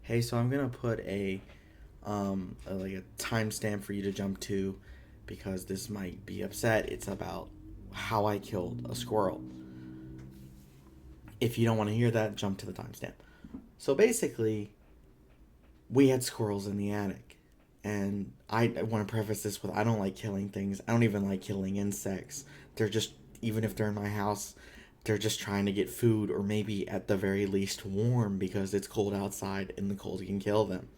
Hey, so I'm gonna put like a timestamp for you to jump to because this might be upset. It's about how I killed a squirrel. If you don't want to hear that, jump to the timestamp. So basically, we had squirrels in the attic, and I want to preface this with I don't like killing things. I don't even like killing insects. They're just even if they're in my house, they're just trying to get food or maybe at the very least warm because it's cold outside and the cold can kill them.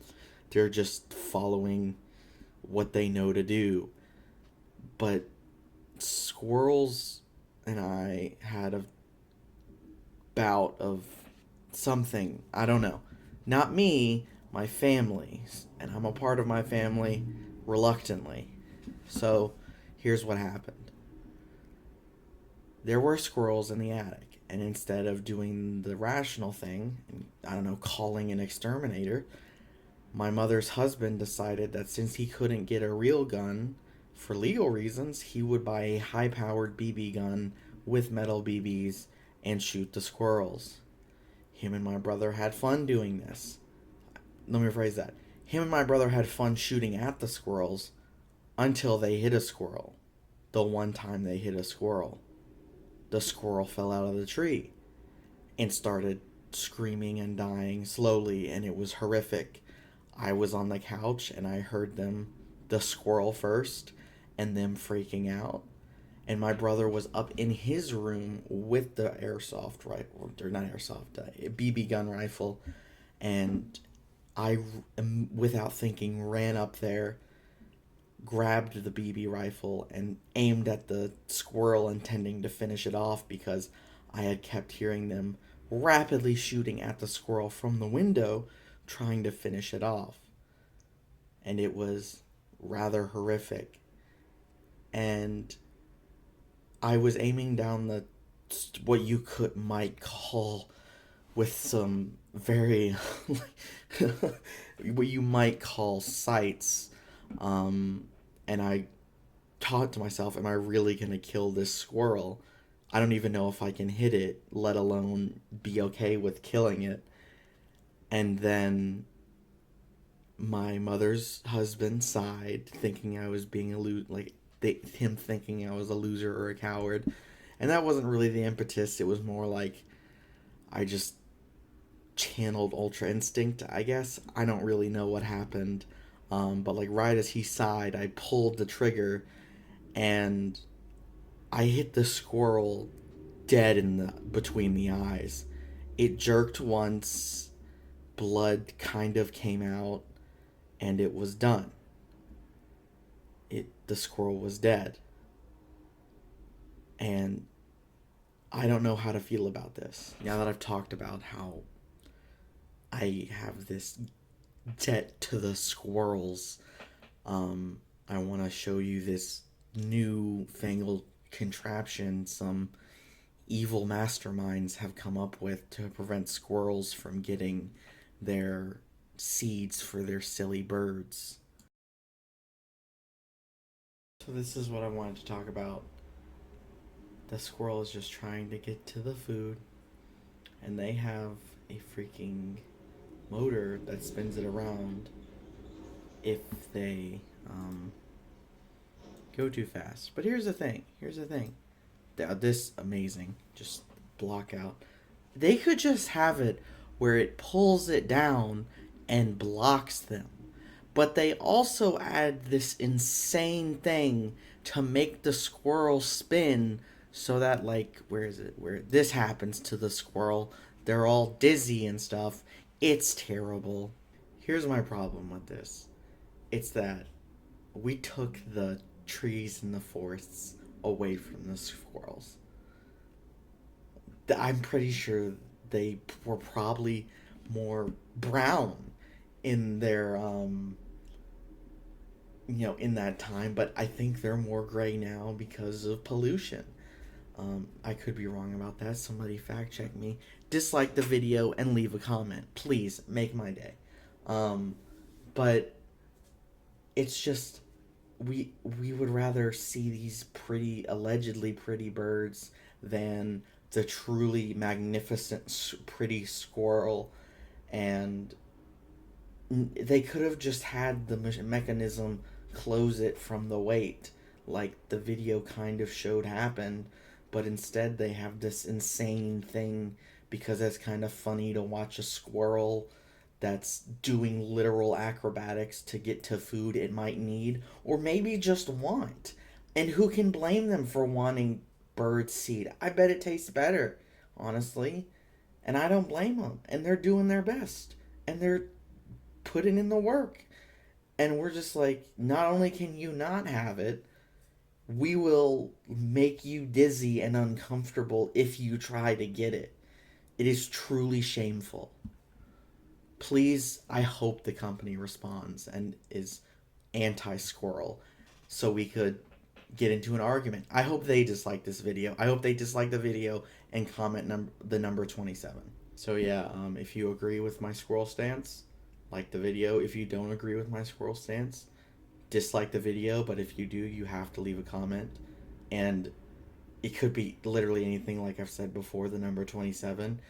They're just following what they know to do. But squirrels and I had a bout of something. I don't know. Not me, my family. And I'm a part of my family reluctantly. So here's what happened there were squirrels in the attic. And instead of doing the rational thing, I don't know, calling an exterminator, my mother's husband decided that since he couldn't get a real gun for legal reasons, he would buy a high powered BB gun with metal BBs and shoot the squirrels. Him and my brother had fun doing this. Let me rephrase that. Him and my brother had fun shooting at the squirrels until they hit a squirrel. The one time they hit a squirrel, the squirrel fell out of the tree and started screaming and dying slowly, and it was horrific. I was on the couch and I heard them, the squirrel first, and them freaking out. And my brother was up in his room with the airsoft rifle, or not airsoft, BB gun rifle, and I, without thinking, ran up there, grabbed the BB rifle, and aimed at the squirrel, intending to finish it off because I had kept hearing them rapidly shooting at the squirrel from the window, trying to finish it off. And it was rather horrific. And I was aiming down the what you could might call with some very what you might call sights, and I thought to myself, am I really going to kill this squirrel? I don't even know if I can hit it, let alone be okay with killing it. And then my mother's husband sighed, thinking I was being him thinking I was a loser or a coward. And that wasn't really the impetus. It was more like I just channeled Ultra Instinct, I guess. I don't really know what happened. But like right as he sighed, I pulled the trigger and I hit the squirrel dead in the between the eyes. It jerked once, blood kind of came out, and it was done. The squirrel was dead. And I don't know how to feel about this. Now that I've talked about how I have this debt to the squirrels, I want to show you this new fangled contraption some evil masterminds have come up with to prevent squirrels from getting their seeds for their silly birds. So, this is what I wanted to talk about. The squirrel is just trying to get to the food, and they have a freaking motor that spins it around if they go too fast. But here's the thing. Here's the thing. This amazing. Just block out. They could just have it where it pulls it down and blocks them. But they also add this insane thing to make the squirrel spin so that, like, where is it? Where this happens to the squirrel, they're all dizzy and stuff. It's terrible. Here's my problem with this, it's that we took the trees and the forests away from the squirrels. I'm pretty sure they were probably more brown in their in that time, but I think they're more gray now because of pollution. I could be wrong about that. Somebody fact check me. Dislike the video and leave a comment. Please make my day. Um, but it's just we would rather see these pretty allegedly pretty birds than the truly magnificent pretty squirrel. And They could have just had the mechanism close it from the weight, like the video kind of showed happen, but instead they have this insane thing because it's kind of funny to watch a squirrel that's doing literal acrobatics to get to food it might need or maybe just want. And who can blame them for wanting bird seed? I bet it tastes better, honestly. And I don't blame them. And they're doing their best. And they're putting in the work. And we're just like, not only can you not have it, we will make you dizzy and uncomfortable if you try to get it. It is truly shameful. Please, I hope the company responds and is anti squirrel so we could get into an argument. I hope they dislike this video. I hope they dislike the video and comment the number 27. So yeah, if you agree with my squirrel stance, like the video. If you don't agree with my squirrel stance, dislike the video. But if you do, you have to leave a comment. And it could be literally anything, like I've said before, the number 27.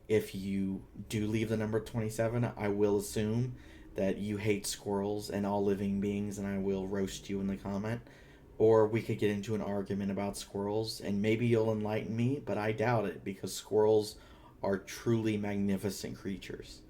If you do leave the number 27, I will assume that you hate squirrels and all living beings, and I will roast you in the comment. Or we could get into an argument about squirrels, and maybe you'll enlighten me, but I doubt it because squirrels are truly magnificent creatures.